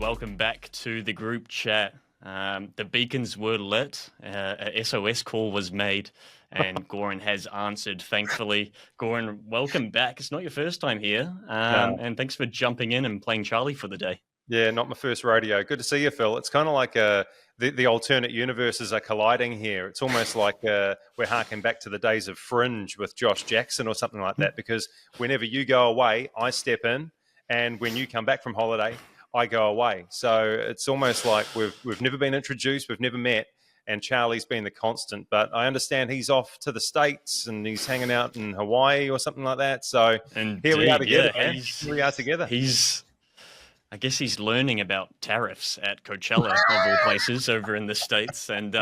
welcome back to the group chat. The beacons were lit, a SOS call was made, and Goran has answered, thankfully. Goran, welcome back. It's not your first time here, No. and thanks for jumping in and playing Charlie for the day. Yeah, not my first rodeo. Good to see you, Phil. It's kind of like the alternate universes are colliding here. It's almost like we're harking back to the days of Fringe with Josh Jackson or something like that, because whenever you go away, I step in, and when you come back from holiday, I go away. So it's almost like we've never been introduced, we've never met, and Charlie's been the constant. But I understand he's off to the States and he's hanging out in Hawaii or something like that. So here we are together, man. Here we are together. I guess he's learning about tariffs at Coachella, of all places, over in the States. And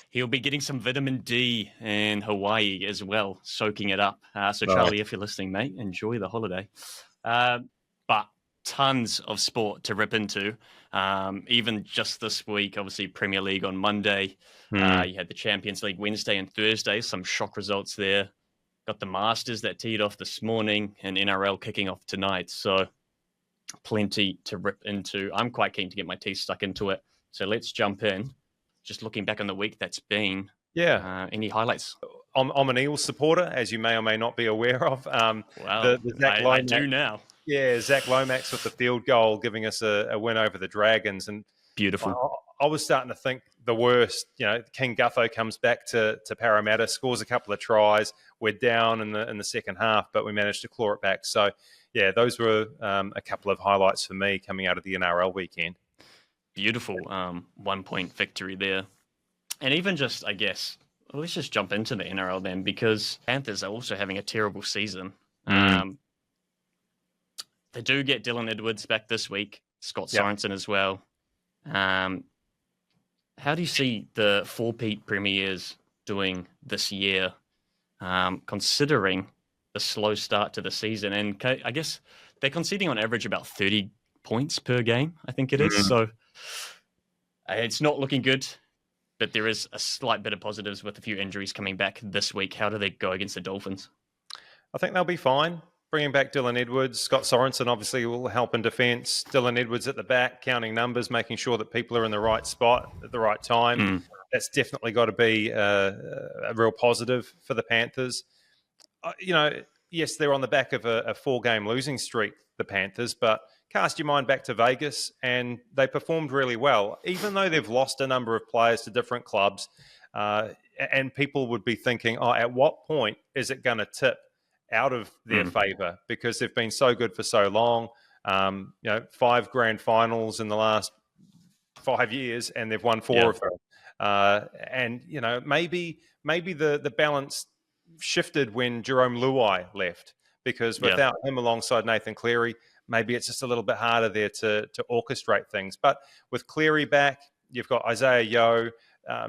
he'll be getting some vitamin D in Hawaii as well, soaking it up. So, Charlie, if you're listening, mate, enjoy the holiday. But tons of sport to rip into. Even just this week, obviously, Premier League on Monday. You had the Champions League Wednesday and Thursday. Some shock results there. Got the Masters that teed off this morning and NRL kicking off tonight. So, plenty to rip into. I'm quite keen to get my teeth stuck into it. So let's jump in. Just looking back on the week that's been. Yeah. Any highlights? I'm an Eels supporter, as you may or may not be aware of. Wow. I do now. Yeah, Zach Lomax with the field goal, giving us a win over the Dragons. And beautiful. I was starting to think the worst. You know, King Gutho comes back to Parramatta, scores a couple of tries. We're down in the second half, but we managed to claw it back. So, yeah, those were a couple of highlights for me coming out of the NRL weekend. Beautiful 1-point victory there. And even just, I guess, let's just jump into the NRL then, because Panthers are also having a terrible season. They do get Dylan Edwards back this week, Scott Sorensen as well. How do you see the four-peat premiers doing this year, considering the slow start to the season? And I guess they're conceding on average about 30 points per game, I think it is. So it's not looking good, but there is a slight bit of positives with a few injuries coming back this week. How do they go against the Dolphins? I think they'll be fine. Bringing back Dylan Edwards, Scott Sorensen obviously will help in defence. Dylan Edwards at the back, counting numbers, making sure that people are in the right spot at the right time. That's definitely got to be a real positive for the Panthers. Yes, they're on the back of a 4-game losing streak, the Panthers, but cast your mind back to Vegas and they performed really well, even though they've lost a number of players to different clubs. And people would be thinking, at what point is it going to tip out of their favour? Because they've been so good for so long. 5 grand finals in the last 5 years, and they've won 4 of them. And maybe the balance shifted when Jerome Luai left, because without him alongside Nathan Cleary, maybe it's just a little bit harder there to orchestrate things. But with Cleary back, you've got Isaiah Yeo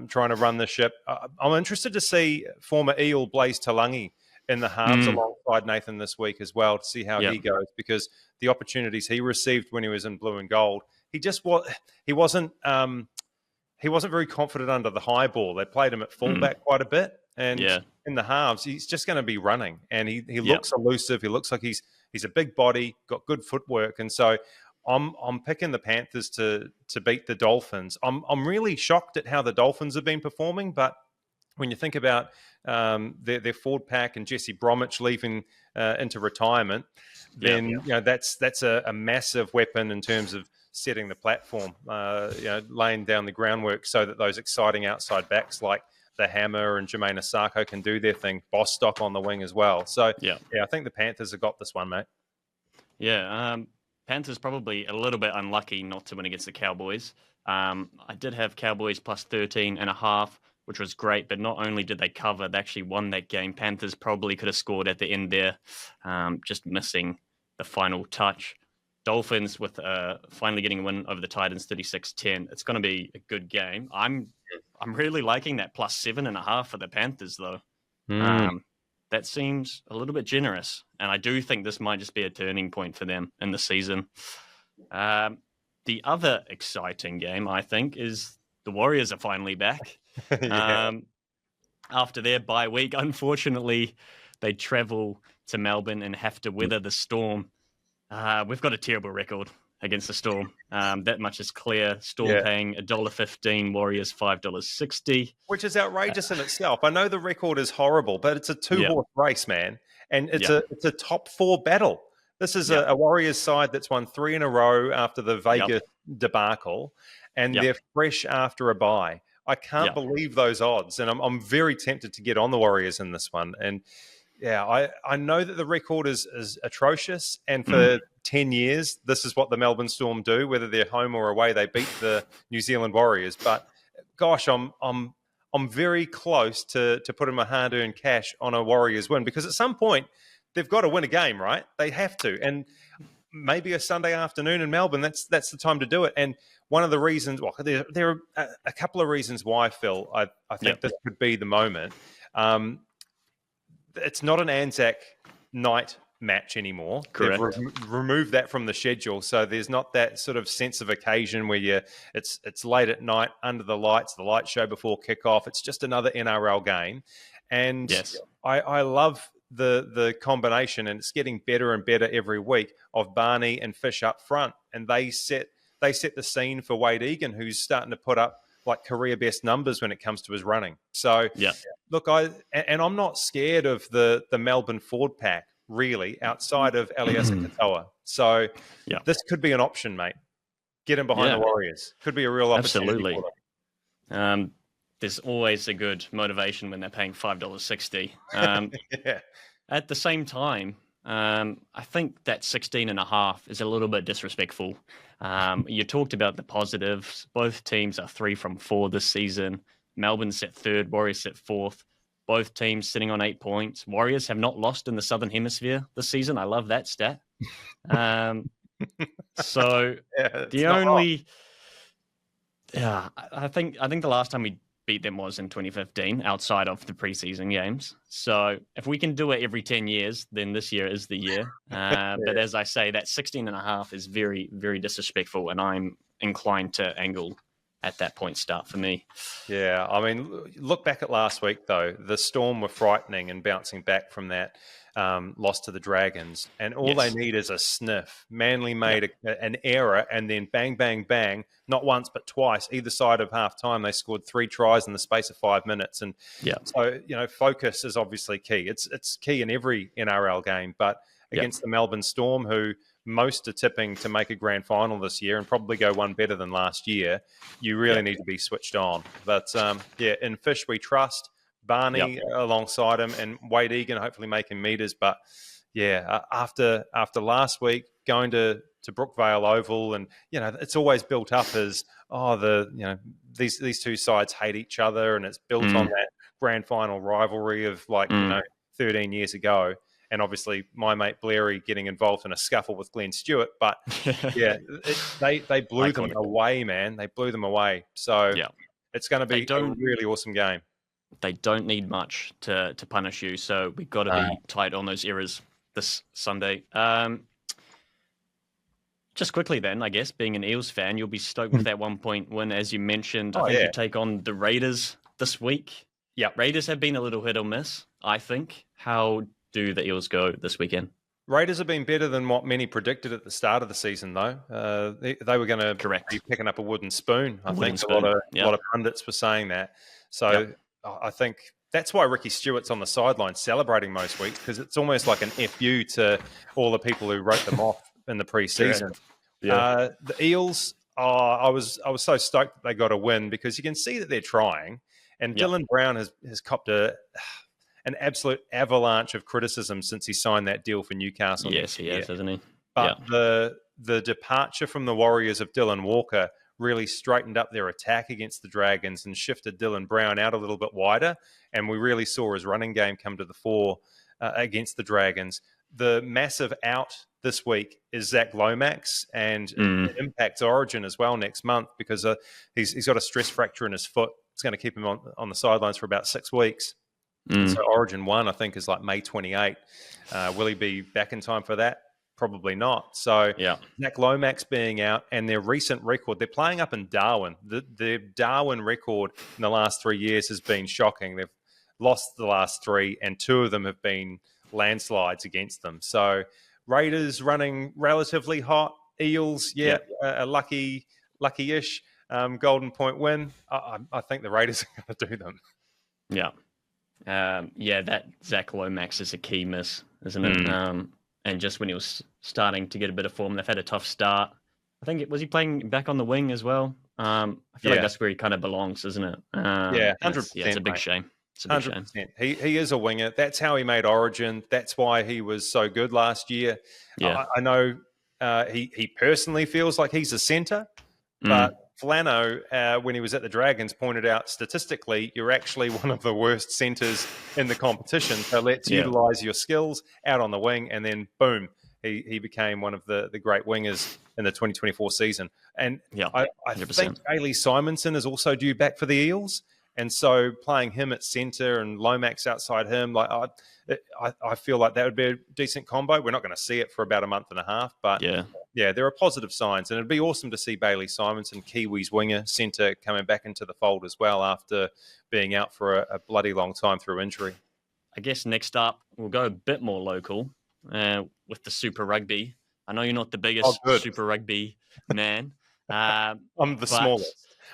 trying to run the ship. I'm interested to see former Eel Blaze Talangi in the halves alongside Nathan this week as well, to see how he goes, because the opportunities he received when he was in blue and gold, he wasn't very confident under the high ball. They played him at fullback quite a bit, and in the halves, he's just going to be running, and he looks elusive. He looks like he's a big body, got good footwork, and so I'm picking the Panthers to beat the Dolphins. I'm really shocked at how the Dolphins have been performing, but when you think about their forward pack and Jesse Bromwich leaving into retirement, then that's a massive weapon in terms of setting the platform, laying down the groundwork so that those exciting outside backs like the Hammer and Jermaine Asako can do their thing. Bostock on the wing as well. So I think the Panthers have got this one, mate. Panthers probably a little bit unlucky not to win against the Cowboys. I did have Cowboys plus 13.5. which was great, but not only did they cover, they actually won that game. Panthers probably could have scored at the end there, just missing the final touch. Dolphins with finally getting a win over the Titans, 36-10. It's going to be a good game. I'm really liking that plus 7.5 for the Panthers, though. That seems a little bit generous, and I do think this might just be a turning point for them in the season. The other exciting game, I think, is the Warriors are finally back. After their bye week. Unfortunately, they travel to Melbourne and have to weather the storm. We've got a terrible record against the Storm. That much is clear. Storm paying $1.15, Warriors $5.60. Which is outrageous in itself. I know the record is horrible, but it's a 2-horse race, man. And it's a top 4 battle. This is a Warriors side that's won 3 in a row after the Vegas debacle, and they're fresh after a bye. I can't believe those odds, and I'm very tempted to get on the Warriors in this one. And I know that the record is atrocious, and for 10 years, this is what the Melbourne Storm do, whether they're home or away, they beat the New Zealand Warriors. But gosh, I'm very close to putting my hard-earned cash on a Warriors win, because at some point they've got to win a game, right? They have to, and maybe a Sunday afternoon in Melbourne, that's the time to do it. And one of the reasons, well, there are a couple of reasons why, Phil, I think this could be the moment. It's not an Anzac night match anymore. Correct. They've removed that from the schedule, so there's not that sort of sense of occasion where it's late at night under the light show before kickoff. It's just another NRL game, and I love the combination, and it's getting better and better every week, of Barney and Fish up front, and they set the scene for Wade Egan, who's starting to put up like career best numbers when it comes to his running. So look, I'm not scared of the Melbourne forward pack, really, outside of Eliasa Katoa. So this could be an option, mate. Get him behind the Warriors. Could be a real opportunity. Absolutely. There's always a good motivation when they're paying $5.60. At the same time, I think that 16.5 is a little bit disrespectful. You talked about the positives. Both teams are 3 from 4 this season. Melbourne's at 3rd, Warriors at 4th. Both teams sitting on 8 points. Warriors have not lost in the Southern Hemisphere this season. I love that stat. So the only, I think the last time we beat them was in 2015, outside of the preseason games. So if we can do it every 10 years, then this year is the year. But as I say, that 16.5 is very, very disrespectful, and I'm inclined to angle at that point start for me. Yeah, I mean, look back at last week, though. The Storm were frightening and bouncing back from that loss to the Dragons. And all they need is a sniff. Manly made an error, and then bang, bang, bang, not once but twice, either side of half-time, they scored 3 tries in the space of 5 minutes. And so, focus is obviously key. It's key in every NRL game, but against the Melbourne Storm, who most are tipping to make a grand final this year and probably go one better than last year, you really need to be switched on. But in Fish we trust. Barney alongside him, and Wade Egan hopefully making meters. But after last week, going to Brookvale Oval, and it's always built up as these two sides hate each other, and it's built on that grand final rivalry of 13 years ago. And obviously my mate Blairy getting involved in a scuffle with Glenn Stewart. But they blew them away, man. They blew them away. So it's going to be a really awesome game. They don't need much to punish you, so we've got to be tight on those errors this Sunday. Just quickly then, I guess, being an Eels fan, you'll be stoked with that 1-point win, as you mentioned. I think you take on the Raiders this week. Yeah, Raiders have been a little hit or miss, I think. How do the Eels go this weekend? Raiders have been better than what many predicted at the start of the season, though. They were going to be picking up a wooden spoon. A lot of pundits were saying that. So I think that's why Ricky Stewart's on the sideline celebrating most weeks, because it's almost like an FU to all the people who wrote them off in the preseason. The Eels, I was so stoked that they got a win, because you can see that they're trying. And Dylan Brown has copped an absolute avalanche of criticism since he signed that deal for Newcastle. Yes, he has, hasn't he? But the departure from the Warriors of Dylan Walker really straightened up their attack against the Dragons and shifted Dylan Brown out a little bit wider. And we really saw his running game come to the fore against the Dragons. The massive out this week is Zach Lomax, and it impacts Origin as well next month, because he's got a stress fracture in his foot. It's going to keep him on the sidelines for about 6 weeks. So Origin 1, I think, is like May 28. Will he be back in time for that? Probably not. So Zach Lomax being out, and their recent record, they're playing up in Darwin. The Darwin record in the last 3 years has been shocking. They've lost the last 3, and 2 of them have been landslides against them. So Raiders running relatively hot. Eels, a lucky-ish golden point win. I think the Raiders are going to do them. Yeah. That Zach Lomax is a key miss, isn't it? And just when he was starting to get a bit of form, they've had a tough start. I think, was he playing back on the wing as well? I feel like that's where he kind of belongs, isn't it? 100%. It's a big shame. It's a big 100%. shame. He is a winger. That's how he made Origin. That's why he was so good last year. Yeah. I know he personally feels like he's a centre, but Flano, when he was at the Dragons, pointed out statistically, you're actually one of the worst centres in the competition. So let's utilise your skills out on the wing, and then boom, he became one of the great wingers in the 2024 season. And I think Bailey Simonson is also due back for the Eels. And so playing him at centre and Lomax outside him, like I feel like that would be a decent combo. We're not going to see it for about a month and a half, but there are positive signs. And it'd be awesome to see Bailey Simonson, Kiwis winger, centre, coming back into the fold as well after being out for a bloody long time through injury. I guess next up, we'll go a bit more local with the Super Rugby. I know you're not the biggest Super Rugby man. I'm the smallest.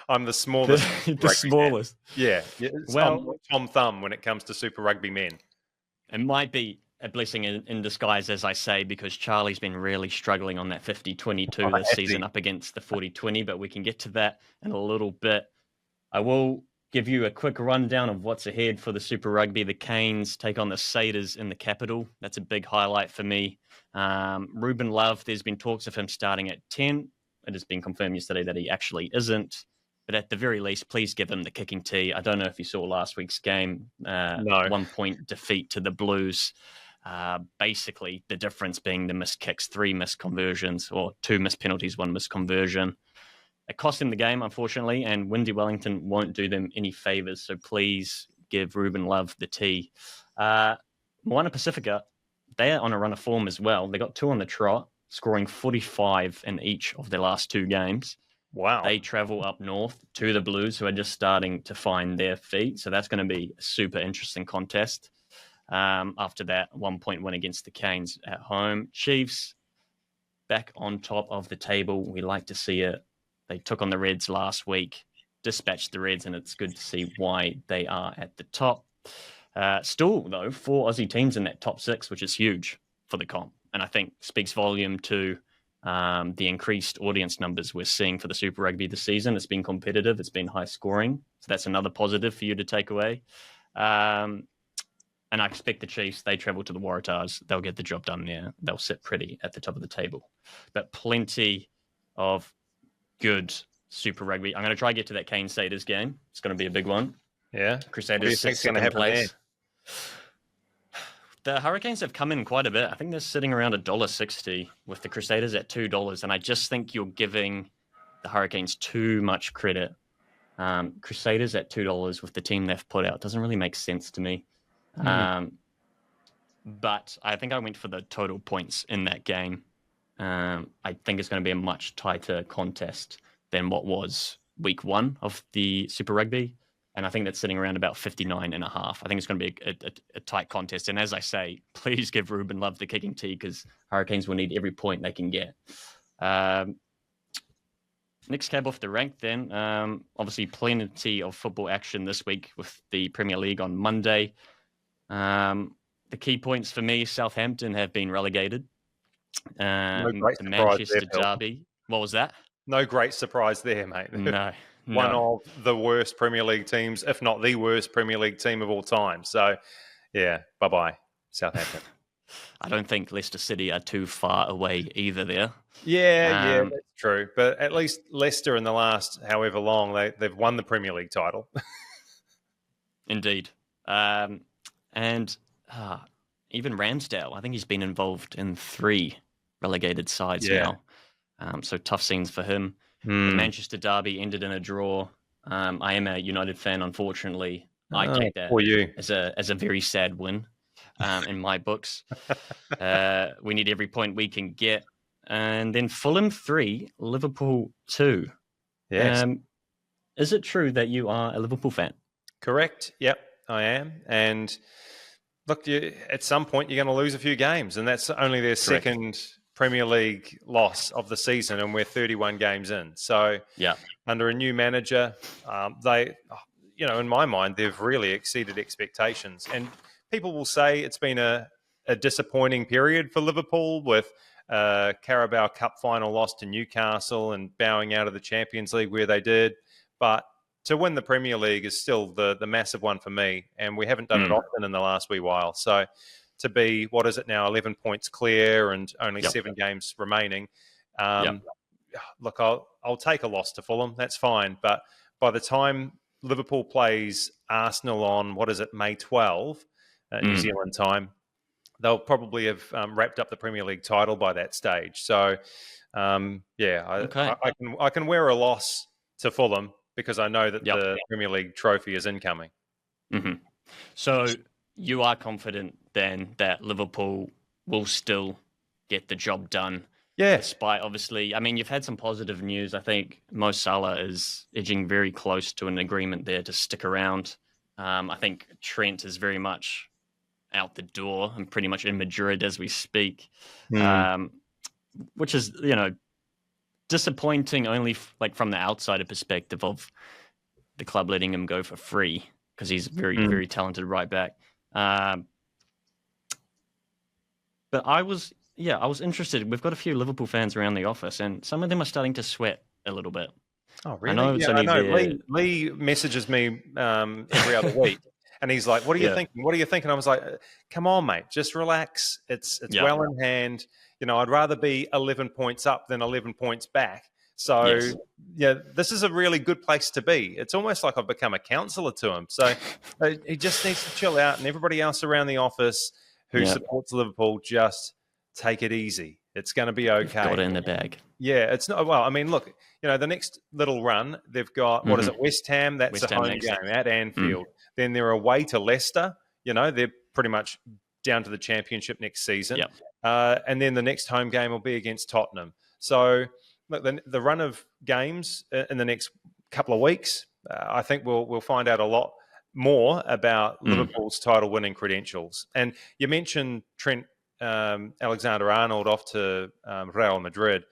I'm the smallest. The smallest. Yeah. Well, Tom Thumb when it comes to Super Rugby men. It might be a blessing in disguise, as I say, because Charlie's been really struggling on that 50-22 this season up against the 40-20, but we can get to that in a little bit. I will give you a quick rundown of what's ahead for the Super Rugby. The Canes take on the Satyrs in the capital. That's a big highlight for me. Ruben Love, there's been talks of him starting at 10. It has been confirmed yesterday that he actually isn't. But at the very least, please give him the kicking tee. I don't know if you saw last week's game. No. 1 point defeat to the Blues. Basically, the difference being the missed kicks, 3 missed conversions, or 2 missed penalties, 1 missed conversion. It cost him the game, unfortunately, and Windy Wellington won't do them any favours. So please give Ruben Love the tee. Moana Pacifica, they're on a run of form as well. They got 2 on the trot, scoring 45 in each of their last 2 games. Wow. They travel up north to the Blues, who are just starting to find their feet. So that's going to be a super interesting contest. After that 1 point win against the Canes at home. Chiefs back on top of the table. We like to see it. They took on the Reds last week, dispatched the Reds, and it's good to see why they are at the top. Still, though, 4 Aussie teams in that top 6, which is huge for the comp. And I think speaks volume to the increased audience numbers we're seeing for the Super Rugby this season. It's been competitive. It's been high scoring. So that's another positive for you to take away. And I expect the Chiefs, they travel to the Waratahs. They'll get the job done there. They'll sit pretty at the top of the table. But plenty of good Super Rugby. I'm going to try to get to that Canes Satyrs game. It's going to be a big one. Yeah. Crusaders second place. The Hurricanes have come in quite a bit. I think they're sitting around $1.60 with the Crusaders at $2. And I just think you're giving the Hurricanes too much credit. Crusaders at $2 with the team they've put out doesn't really make sense to me. But I think I went for the total points in that game. I think it's going to be a much tighter contest than what was week 1 of the Super Rugby. And I think that's sitting around about 59.5. I think it's going to be a tight contest. And as I say, please give Ruben Love the kicking tee because Hurricanes will need every point they can get. Next cab off the rank then. Obviously, plenty of football action this week with the Premier League on Monday. The key points for me, Southampton have been relegated. The Manchester Derby. What was that? No great surprise there, mate. No. One of the worst Premier League teams, if not the worst Premier League team of all time. So, yeah, bye-bye, Southampton. I don't think Leicester City are too far away either there. Yeah, that's true. But at least Leicester in the last however long, they've won the Premier League title. Indeed. And even Ramsdale, I think he's been involved in 3 relegated sides now. So tough scenes for him. The Manchester Derby ended in a draw. I am a United fan, unfortunately. I take that as a very sad win in my books. We need every point we can get. And then Fulham 3, Liverpool 2. Yes. Is it true that you are a Liverpool fan? Correct. Yep, I am. And look, at some point you're going to lose a few games, and that's only their second Premier League loss of the season, and we're 31 games in. So under a new manager, they, in my mind, they've really exceeded expectations. And people will say it's been a disappointing period for Liverpool with Carabao Cup final loss to Newcastle and bowing out of the Champions League where they did. But to win the Premier League is still the massive one for me, and we haven't done it often in the last wee while. So to be, what is it now, 11 points clear and only 7 games remaining, look, I'll take a loss to Fulham. That's fine. But by the time Liverpool plays Arsenal on, May 12, New Zealand time, they'll probably have wrapped up the Premier League title by that stage. So, I can wear a loss to Fulham because I know that the Premier League trophy is incoming. Mm-hmm. So you are confident then that Liverpool will still get the job done? Yeah. Despite, obviously, I mean, you've had some positive news. I think Mo Salah is edging very close to an agreement there to stick around. I think Trent is very much out the door and pretty much in Madrid as we speak, which is, disappointing only from the outsider perspective of the club letting him go for free because he's very, very talented right back. But I was interested. We've got a few Liverpool fans around the office, and some of them are starting to sweat a little bit. Oh, really? I know. Lee messages me every other week, and he's like, "What are you thinking? What are you thinking?" I was like, "Come on, mate, just relax. It's well in hand. I'd rather be 11 points up than 11 points back. So, this is a really good place to be. It's almost like I've become a counsellor to him. So he just needs to chill out, and everybody else around the office who supports Liverpool, just take it easy. It's going to be okay. Got it in the bag. Yeah, it's not. Well, I mean, look, the next little run, they've got, what is it, West Ham? That's a home game at Anfield. Then they're away to Leicester. They're pretty much down to the Championship next season. Yep. And then the next home game will be against Tottenham. So, look, the run of games in the next couple of weeks, I think we'll find out a lot more about Liverpool's title-winning credentials. And you mentioned Trent Alexander-Arnold off to Real Madrid.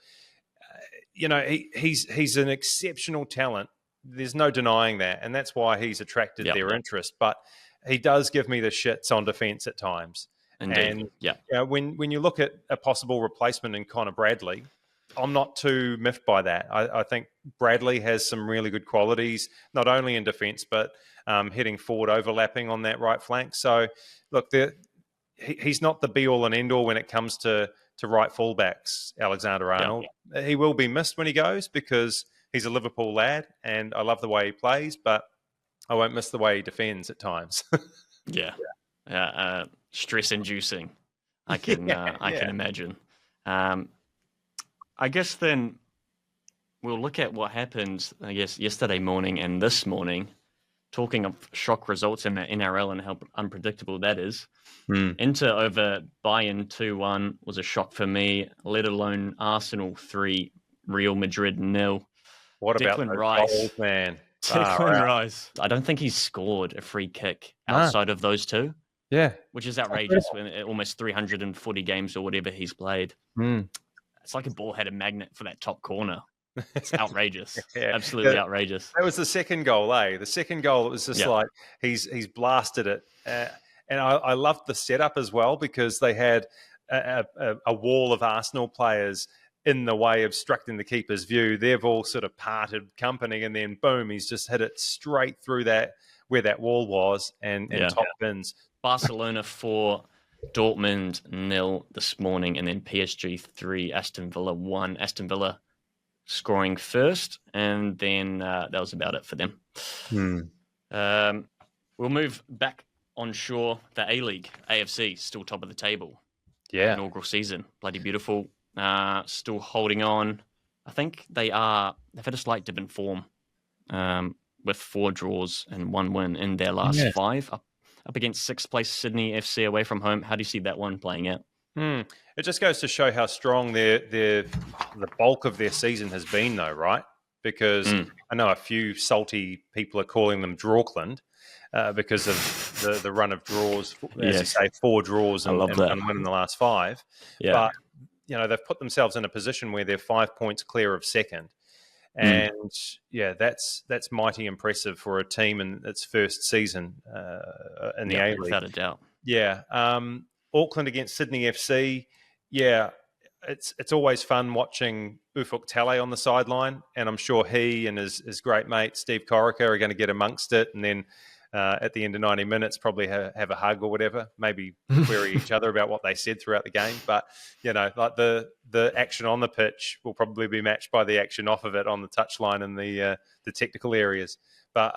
He's an exceptional talent. There's no denying that, and that's why he's attracted their interest. But he does give me the shits on defence at times. Indeed. And when you look at a possible replacement in Connor Bradley, I'm not too miffed by that. I think Bradley has some really good qualities, not only in defence, but heading forward, overlapping on that right flank. So, look, he's not the be-all and end-all when it comes to right fullbacks, Alexander-Arnold. He will be missed when he goes because he's a Liverpool lad, and I love the way he plays, but I won't miss the way he defends at times. Stress-inducing. I can imagine. I guess then we'll look at what happened, I guess, yesterday morning and this morning. Talking of shock results in the NRL and how unpredictable that is. Inter over Bayern 2-1 was a shock for me, let alone Arsenal 3, Real Madrid 0. What about Declan Rice, goals, man? Declan Rice. I don't think he's scored a free kick outside of those two. Yeah. Which is outrageous. Almost 340 games or whatever he's played. It's like a ball-headed magnet for that top corner. It's outrageous. Absolutely outrageous. That was the second goal, eh? The second goal, it was just like he's blasted it. And I loved the setup as well because they had a wall of Arsenal players in the way, obstructing the keeper's view. They've all sort of parted company, and then boom, he's just hit it straight through that where that wall was and top bins. Barcelona 4, Dortmund 0 this morning, and then PSG 3, Aston Villa 1. Aston Villa scoring first, and then that was about it for them. We'll move back on shore. The A-League, AFC, still top of the table. Yeah. Inaugural season. Bloody beautiful. Still holding on. I think they've had a slight dip in form with 4 draws and 1 win in their last 5. Up against 6th place Sydney FC away from home. How do you see that one playing out? It just goes to show how strong the bulk of their season has been, though, right? Because I know a few salty people are calling them Drawkland because of the run of draws, as you say, 4 draws and 1 in the last 5. Yeah. But they've put themselves in a position where they're 5 points clear of second. And that's mighty impressive for a team in its first season in the A-League. Without a doubt. Yeah. Auckland against Sydney FC. Yeah, it's always fun watching Ufuk Talay on the sideline, and I'm sure he and his great mate Steve Corica are going to get amongst it, and then at the end of 90 minutes probably have a hug or whatever, maybe query each other about what they said throughout the game. But, like the action on the pitch will probably be matched by the action off of it on the touchline and the technical areas. But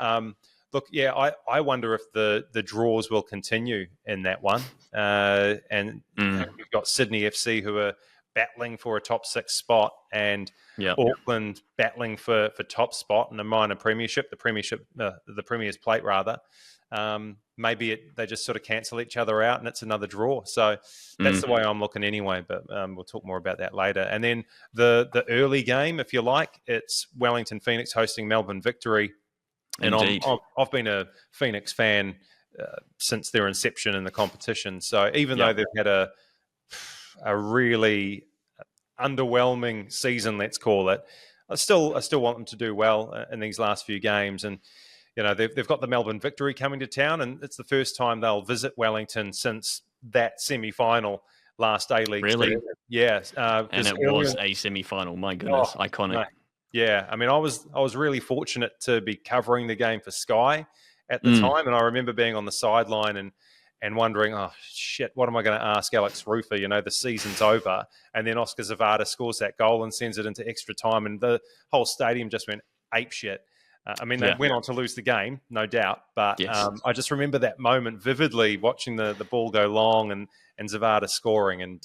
look, I wonder if the draws will continue in that one. And you've got Sydney FC who are battling for a top 6 spot, and Auckland battling for top spot in a minor premiership, the Premier's Plate rather. Maybe they just sort of cancel each other out and it's another draw. So that's the way I'm looking anyway, but we'll talk more about that later. And then the early game, if you like, it's Wellington Phoenix hosting Melbourne Victory. And I've been a Phoenix fan since their inception in the competition. So even though they've had a really underwhelming season, let's call it, I still want them to do well in these last few games. And they've got the Melbourne Victory coming to town, and it's the first time they'll visit Wellington since that semi-final last A-League. Really? Season. Yeah. And it was a semi-final. My goodness, iconic. No. Yeah, I mean, I was really fortunate to be covering the game for Sky at the time, and I remember being on the sideline and wondering, oh, shit, what am I going to ask Alex Rufer? The season's over. And then Oscar Zavada scores that goal and sends it into extra time, and the whole stadium just went apeshit. They went on to lose the game, no doubt. But I just remember that moment vividly, watching the ball go long and Zavada scoring. And,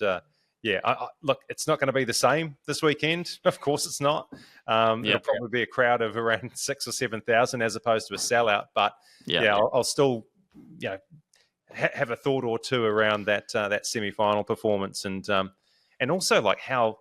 look, it's not going to be the same this weekend. Of course it's not. It'll probably be a crowd of around 6,000 or 7,000 as opposed to a sellout. But, I'll still, have a thought or two around that semi-final performance, and also like how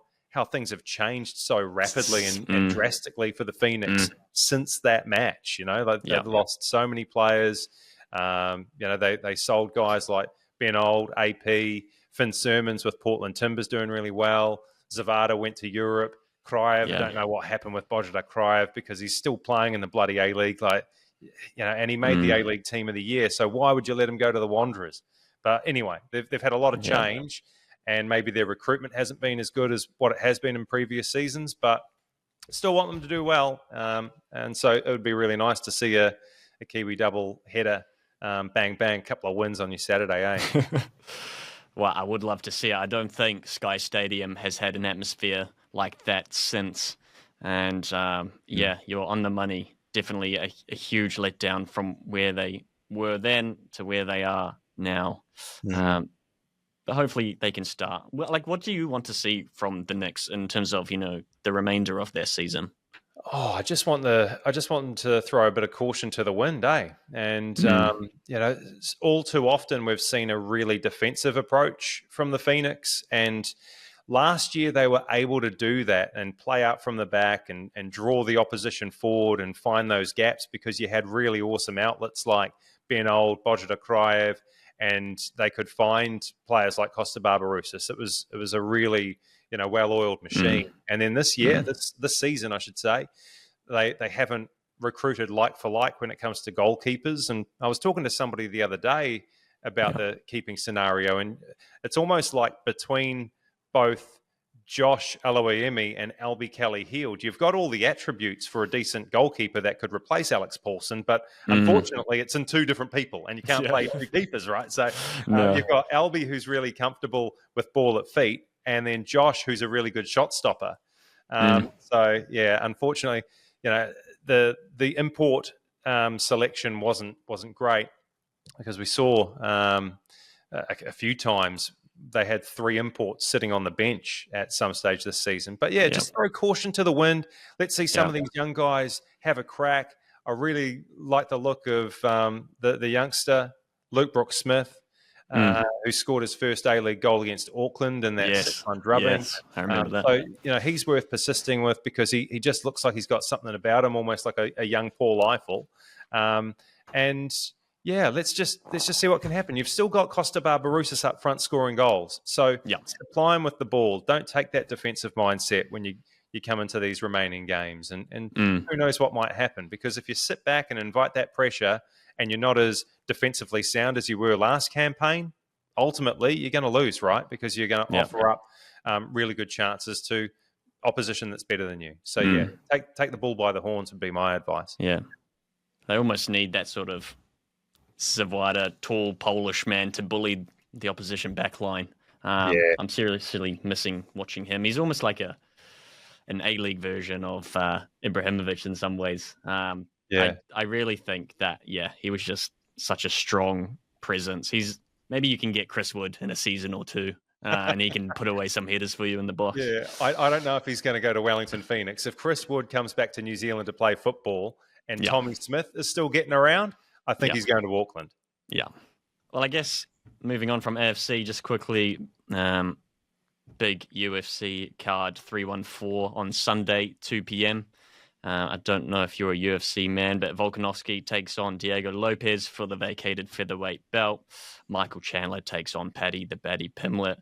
things have changed so rapidly and drastically for the Phoenix since that match. They've lost so many players. They sold guys like Ben Old, AP, Finn Sermons with Portland Timbers doing really well. Zavada went to Europe. Kriev, I don't know what happened with Božidar Kriev because he's still playing in the bloody A-League. And he made the A-League Team of the Year. So why would you let him go to the Wanderers? But anyway, they've had a lot of change, and maybe their recruitment hasn't been as good as what it has been in previous seasons, but still want them to do well. And so it would be really nice to see a Kiwi double header, bang, bang, couple of wins on your Saturday, eh? Well, I would love to see it. I don't think Sky Stadium has had an atmosphere like that since. And you're on the money. Definitely a huge letdown from where they were then to where they are now. But hopefully they can start. Well, what do you want to see from the Knicks in terms of, the remainder of their season? Oh, I just want them to throw a bit of caution to the wind, eh? And all too often we've seen a really defensive approach from the Phoenix, and last year they were able to do that and play out from the back and draw the opposition forward and find those gaps because you had really awesome outlets like Ben Old, Božidar Kriev, and they could find players like Costa Barbarouses. It was a really well-oiled machine. And then this year, this season, I should say, they haven't recruited like for like when it comes to goalkeepers. And I was talking to somebody the other day about the keeping scenario, and it's almost like between both Josh Aloiemi and Albie Kelly-Heald, you've got all the attributes for a decent goalkeeper that could replace Alex Paulson, but unfortunately it's in two different people and you can't play two keepers, right? So you've got Albie, who's really comfortable with ball at feet, and then Josh, who's a really good shot stopper. So unfortunately, the import selection wasn't great, because we saw a few times they had 3 imports sitting on the bench at some stage this season. But just throw caution to the wind. Let's see some of these young guys have a crack. I really like the look of the youngster, Luke Brooks-Smith, who scored his first A-League goal against Auckland in that 6-1 drubbing. Yes, I remember that. So, he's worth persisting with because he just looks like he's got something about him, almost like a young Paul Eiffel. And yeah, let's just see what can happen. You've still got Costa Barbarouses up front scoring goals. So supply him with the ball. Don't take that defensive mindset when you come into these remaining games. And who knows what might happen? Because if you sit back and invite that pressure and you're not as defensively sound as you were last campaign, ultimately you're going to lose, right? Because you're going to offer up really good chances to opposition that's better than you. So, take the bull by the horns would be my advice. Yeah. They almost need that sort of Zawada, tall Polish man to bully the opposition back line. I'm seriously missing watching him. He's almost like an A-League version of Ibrahimovic in some ways. I really think that, he was just such a strong presence. Maybe you can get Chris Wood in a season or two, and he can put away some headers for you in the box. Yeah, I don't know if he's going to go to Wellington Phoenix. If Chris Wood comes back to New Zealand to play football and Tommy Smith is still getting around, I think he's going to Auckland. Yeah. Well, I guess moving on from AFC, just quickly, big UFC card 314 on Sunday, 2 p.m. I don't know if you're a UFC man, but Volkanovski takes on Diego Lopez for the vacated featherweight belt. Michael Chandler takes on Paddy the Baddy Pimlet.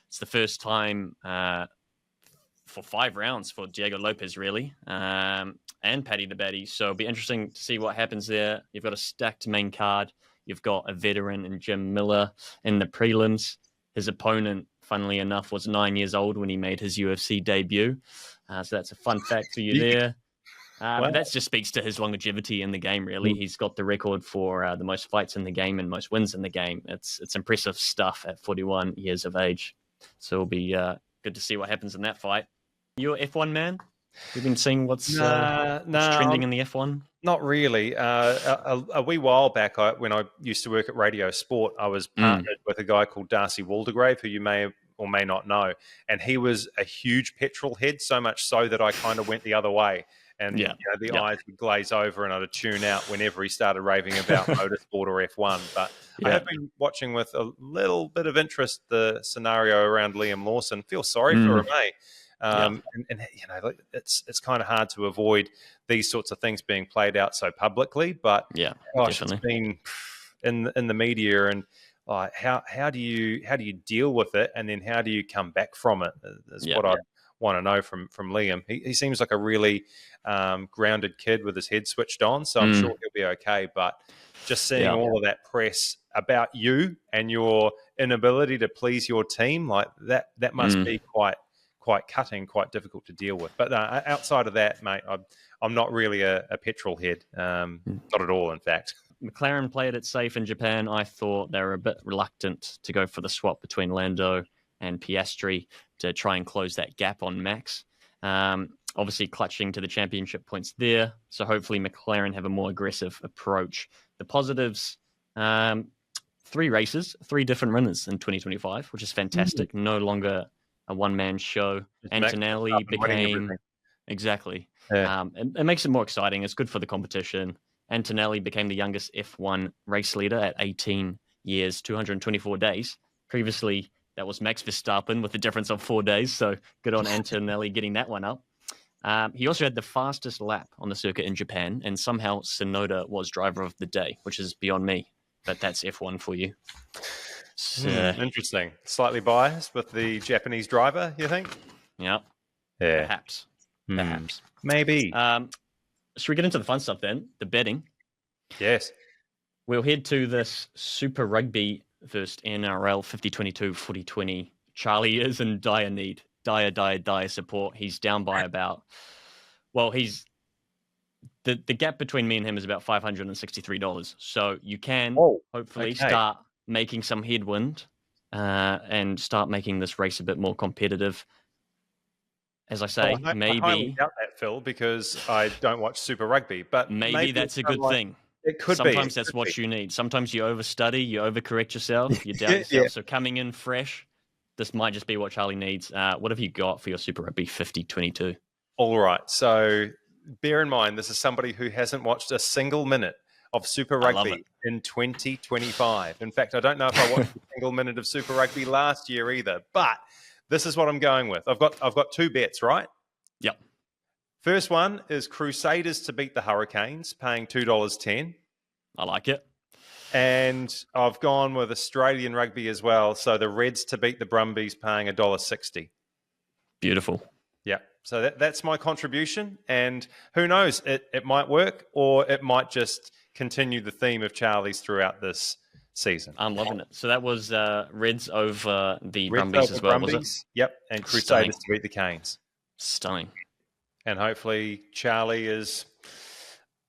It's the first time for 5 rounds for Diego Lopez, really, and Paddy the Baddy. So it'll be interesting to see what happens there. You've got a stacked main card. You've got a veteran in Jim Miller in the prelims. His opponent, funnily enough, was 9 years old when he made his UFC debut. So that's a fun fact for you there. But that just speaks to his longevity in the game, really. He's got the record for the most fights in the game and most wins in the game. It's impressive stuff at 41 years of age. So it'll be good to see what happens in that fight. You're an F1 man? You've been seeing what's trending in the F1? Not really. A wee while back, when I used to work at Radio Sport, I was partnered with a guy called Darcy Waldegrave, who you may or may not know. And he was a huge petrol head, so much so that I kind of went the other way. And the eyes would glaze over and I'd tune out whenever he started raving about motorsport or F1. But I have been watching with a little bit of interest the scenario around Liam Lawson. Feel sorry for him, eh? And it's kind of hard to avoid these sorts of things being played out so publicly. But gosh, it's been in the media, and how do you deal with it, and then how do you come back from it? Is what I want to know from Liam. He seems like a really grounded kid with his head switched on, so I'm sure he'll be okay. But just seeing all of that press about you and your inability to please your team, like that must be quite cutting, quite difficult to deal with. But outside of that, mate, I'm not really a petrol head, not at all, in fact. McLaren played it safe in Japan. I thought they were a bit reluctant to go for the swap between Lando and Piastri to try and close that gap on Max. Obviously clutching to the championship points there. So hopefully McLaren have a more aggressive approach. The positives, 3 races, 3 different winners in 2025, which is fantastic. No longer a one-man show. Antonelli became... Exactly. Yeah. It makes it more exciting. It's good for the competition. Antonelli became the youngest F1 race leader at 18 years, 224 days. Previously, that was Max Verstappen with a difference of 4 days. So good on Antonelli getting that one up. He also had the fastest lap on the circuit in Japan, and somehow Tsunoda was driver of the day, which is beyond me. But that's F1 for you. So, interesting. Slightly biased with the Japanese driver, you think? Yeah. Perhaps. Maybe. Should we get into the fun stuff then? The betting. Yes. We'll head to this Super Rugby versus NRL 50-22, 40-20. Charlie is in dire need. Dire support. He's down by about... Well, he's... The gap between me and him is about $563. So you can hopefully start making some headwind and start making this race a bit more competitive. As I say, maybe... I highly doubt that, Phil, because I don't watch Super Rugby, but maybe that's a good thing. It could be. Sometimes that's what you need. Sometimes you overstudy, you overcorrect yourself, you doubt yourself. So coming in fresh, this might just be what Charlie needs. What have you got for your Super Rugby 50-22? All right. So bear in mind, this is somebody who hasn't watched a single minute of Super Rugby in 2025. In fact, I don't know if I watched a single minute of Super Rugby last year either, but this is what I'm going with. I've got 2 bets, right? Yep. First one is Crusaders to beat the Hurricanes, paying $2.10. I like it. And I've gone with Australian rugby as well. So the Reds to beat the Brumbies, paying $1.60. Beautiful. Yeah. So that's my contribution. And who knows, it might work, or it might just continue the theme of Charlie's throughout this season. I'm loving it. So that was Reds over the Reds Brumbies over as well, Brumbies, was it? Yep. And Crusaders to beat the Canes. Stunning. And hopefully Charlie is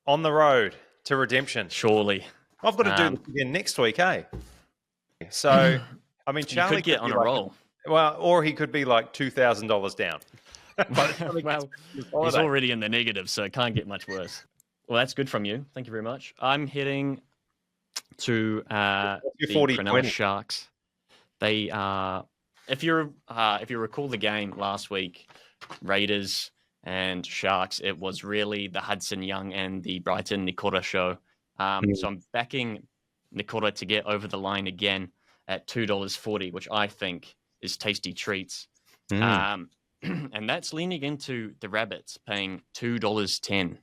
on the road to redemption. Surely. I've got to do this again next week, eh? So, I mean, Charlie could get on a roll. Well, or he could be like $2,000 down. Well, he's already in the negative, so it can't get much worse. Well, that's good from you. Thank you very much. I'm heading to the Cronulla Sharks. They if you recall the game last week, Raiders and Sharks, it was really the Hudson Young and the Brighton Nikora show. So I'm backing Nikora to get over the line again at $2.40, which I think is tasty treats. And that's leaning into the Rabbits, paying $2.10,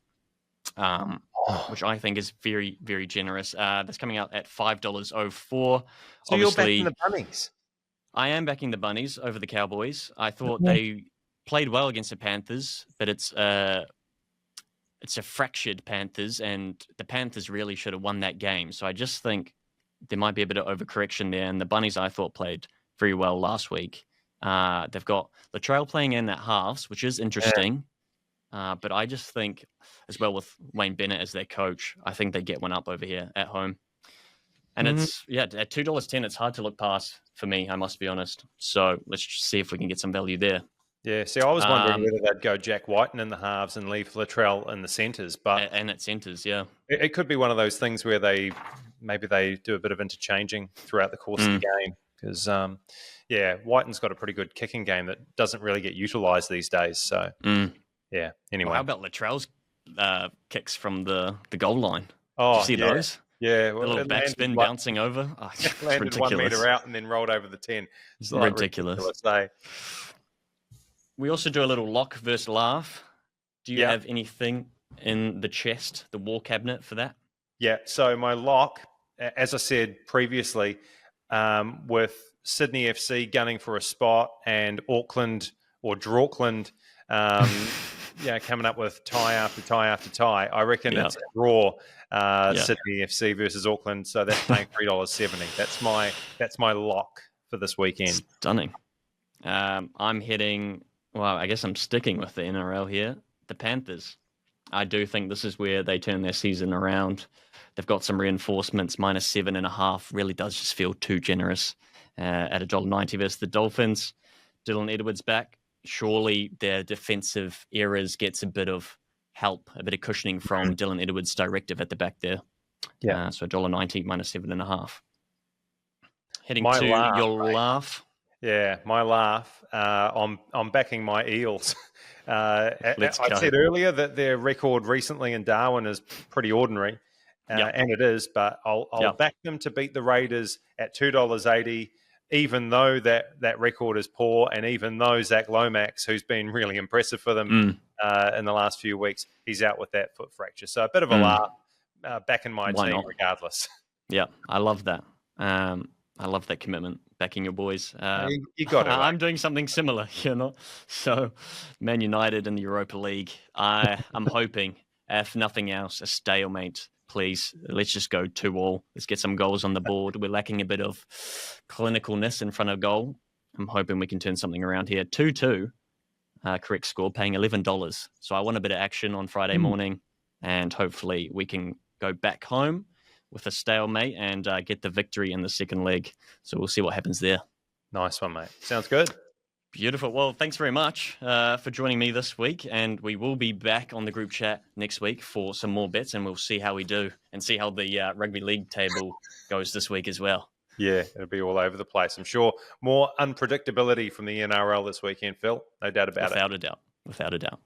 which I think is very, very generous. That's coming out at $5.04. So you're backing the Bunnies? I am backing the Bunnies over the Cowboys. I thought they played well against the Panthers, but it's a fractured Panthers, and the Panthers really should have won that game. So I just think there might be a bit of overcorrection there. And the Bunnies, I thought, played very well last week. They've got Latrell playing in at halves, which is interesting. But I just think, as well with Wayne Bennett as their coach, I think they get one up over here at home. And it's, at $2.10, it's hard to look past for me, I must be honest. So let's just see if we can get some value there. Yeah, see, I was wondering whether they'd go Jack Whiten in the halves and leave Latrell in the centres. But and at centres, yeah. It could be one of those things where maybe they do a bit of interchanging throughout the course of the game. Because, Whiten's got a pretty good kicking game that doesn't really get utilised these days. So, anyway. Well, how about Latrell's kicks from the goal line? Oh, did you see those? Yeah. The little backspin bouncing over. Oh, it's landed ridiculous. 1 metre out and then rolled over the 10. It's ridiculous. We also do a little lock versus laugh. Do you have anything in the chest, the war cabinet for that? Yeah. So my lock, as I said previously, with Sydney FC gunning for a spot and Auckland or Drawkland, coming up with tie after tie after tie. I reckon it's a draw, Sydney FC versus Auckland. So that's paying $3.70. That's my lock for this weekend. Stunning. I'm heading. Well, I guess I'm sticking with the NRL here. The Panthers. I do think this is where they turn their season around. They've got some reinforcements. -7.5 really does just feel too generous at $1.90 versus the Dolphins. Dylan Edwards back. Surely their defensive errors gets a bit of help, a bit of cushioning from Dylan Edwards' directive at the back there. Yeah. So $1.90 -7.5. Heading to your laugh. Yeah, my laugh. I'm backing my Eels. I said earlier that their record recently in Darwin is pretty ordinary, and it is. But I'll back them to beat the Raiders at $2.80, even though that record is poor, and even though Zach Lomax, who's been really impressive for them in the last few weeks, he's out with that foot fracture. So a bit of a laugh, backing my team regardless. Yeah, I love that. I love that commitment, backing your boys. You got it. I'm doing something similar, So, Man United in the Europa League. I'm hoping, if nothing else, a stalemate, please. Let's just go 2-2. Let's get some goals on the board. We're lacking a bit of clinicalness in front of goal. I'm hoping we can turn something around here. 2-2, correct score, paying $11. So I want a bit of action on Friday morning, and hopefully we can go back home with a stalemate and get the victory in the second leg. So we'll see what happens there. Nice one, mate. Sounds good. Beautiful. Well, thanks very much for joining me this week. And we will be back on the group chat next week for some more bets, and we'll see how we do and see how the rugby league table goes this week as well. Yeah, it'll be all over the place. I'm sure more unpredictability from the NRL this weekend, Phil. No doubt about it. Without a doubt.